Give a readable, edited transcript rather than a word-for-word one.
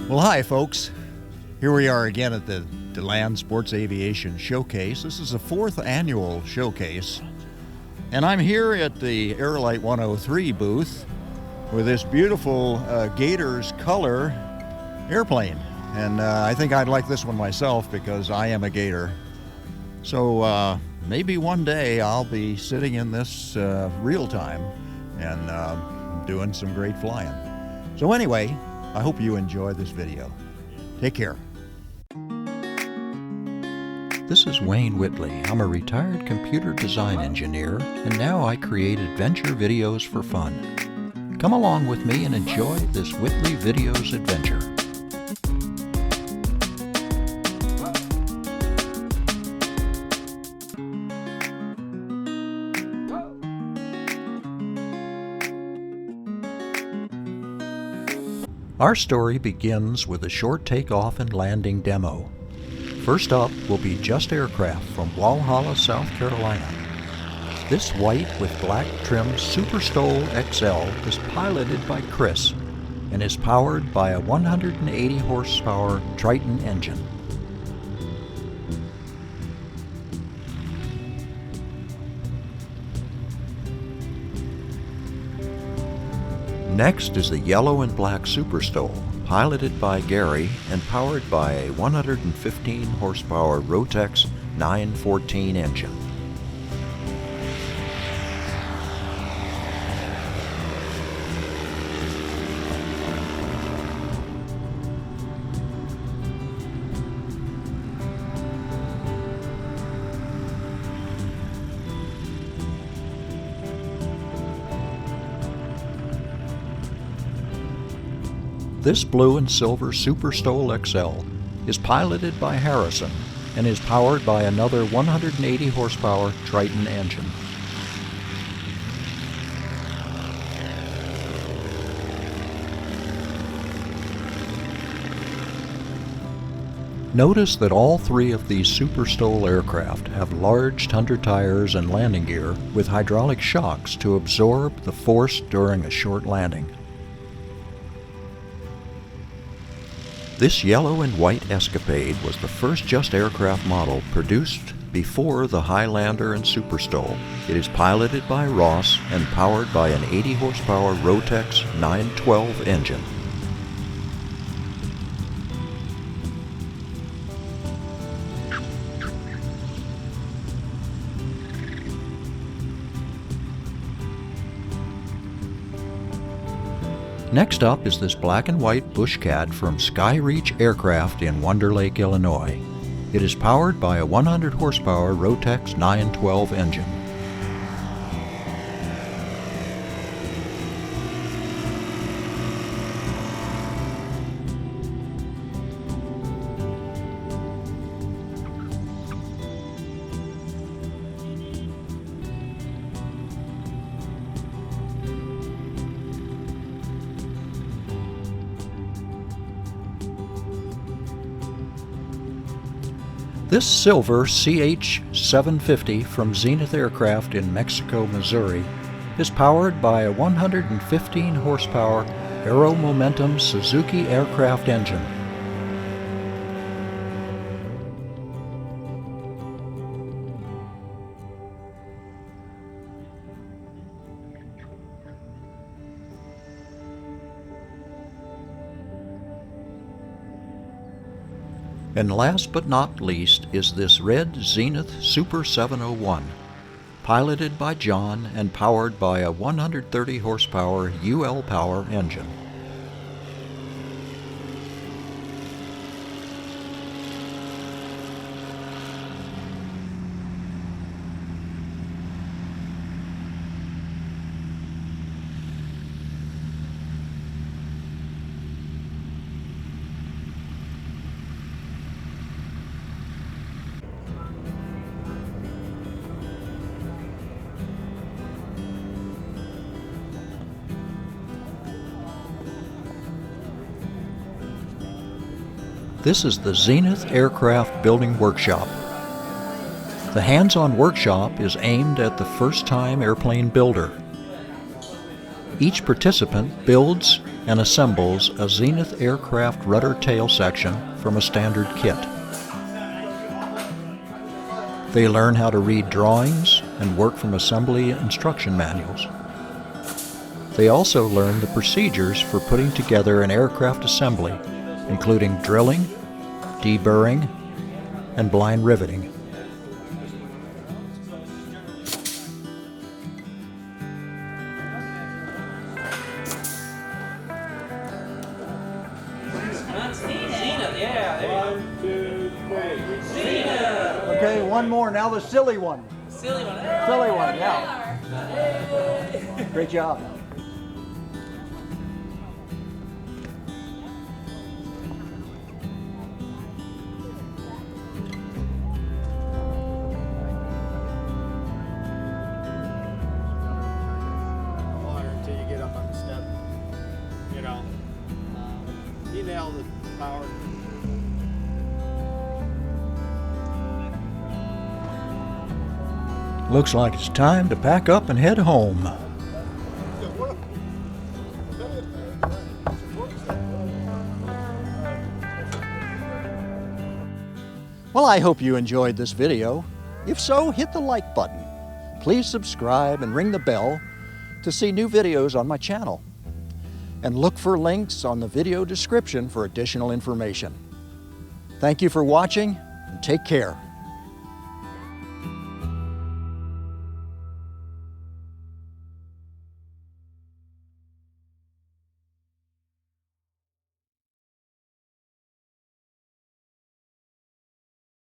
Well, hi folks. Here we are again at the Deland Sports Aviation Showcase. This is the 4th annual showcase, and I'm here at the Airlight 103 booth with this beautiful Gators color airplane. And I think I'd like this one myself because I am a Gator. So maybe one day I'll be sitting in this real time and doing some great flying. So anyway, I hope you enjoy this video. Take care. This is Wayne Whitley. I'm a retired computer design engineer, and now I create adventure videos for fun. Come along with me and enjoy this Whitley Videos adventure. Our story begins with a short takeoff and landing demo. First up will be Just Aircraft from Walhalla, South Carolina. This white with black trim Super STOL XL is piloted by Chris and is powered by a 180 horsepower Triton engine. Next is the yellow and black Super STOL, piloted by Gary and powered by a 115 horsepower Rotex 914 engine. This blue and silver Super STOL XL is piloted by Harrison and is powered by another 180 horsepower Triton engine. Notice that all three of these Super STOL aircraft have large tundra tires and landing gear with hydraulic shocks to absorb the force during a short landing. This yellow and white Escapade was the first Just Aircraft model produced before the Highlander and Super STOL. It is piloted by Ross and powered by an 80 horsepower Rotex 912 engine. Next up is this black and white Bushcat from Skyreach Aircraft in Wonder Lake, Illinois. It is powered by a 100 horsepower Rotex 912 engine. This silver CH750 from Zenith Aircraft in Mexico, Missouri is powered by a 115 horsepower Aero Momentum Suzuki aircraft engine. And last but not least is this red Zenith Super 701, piloted by John and powered by a 130 horsepower UL Power engine. This is the Zenith Aircraft Building Workshop. The hands-on workshop is aimed at the first-time airplane builder. Each participant builds and assembles a Zenith Aircraft rudder tail section from a standard kit. They learn how to read drawings and work from assembly instruction manuals. They also learn the procedures for putting together an aircraft assembly, including drilling, deburring, and blind riveting. Zenith, yeah, there you go. Zenith! Okay, one more. Now the silly one. Silly one. Silly one, yeah. Great job. Until you get up on the step, you know. You nail the power. Looks like it's time to pack up and head home. Well, I hope you enjoyed this video. If so, hit the like button. Please subscribe and ring the bell to see new videos on my channel. And look for links on the video description for additional information. Thank you for watching, and take care.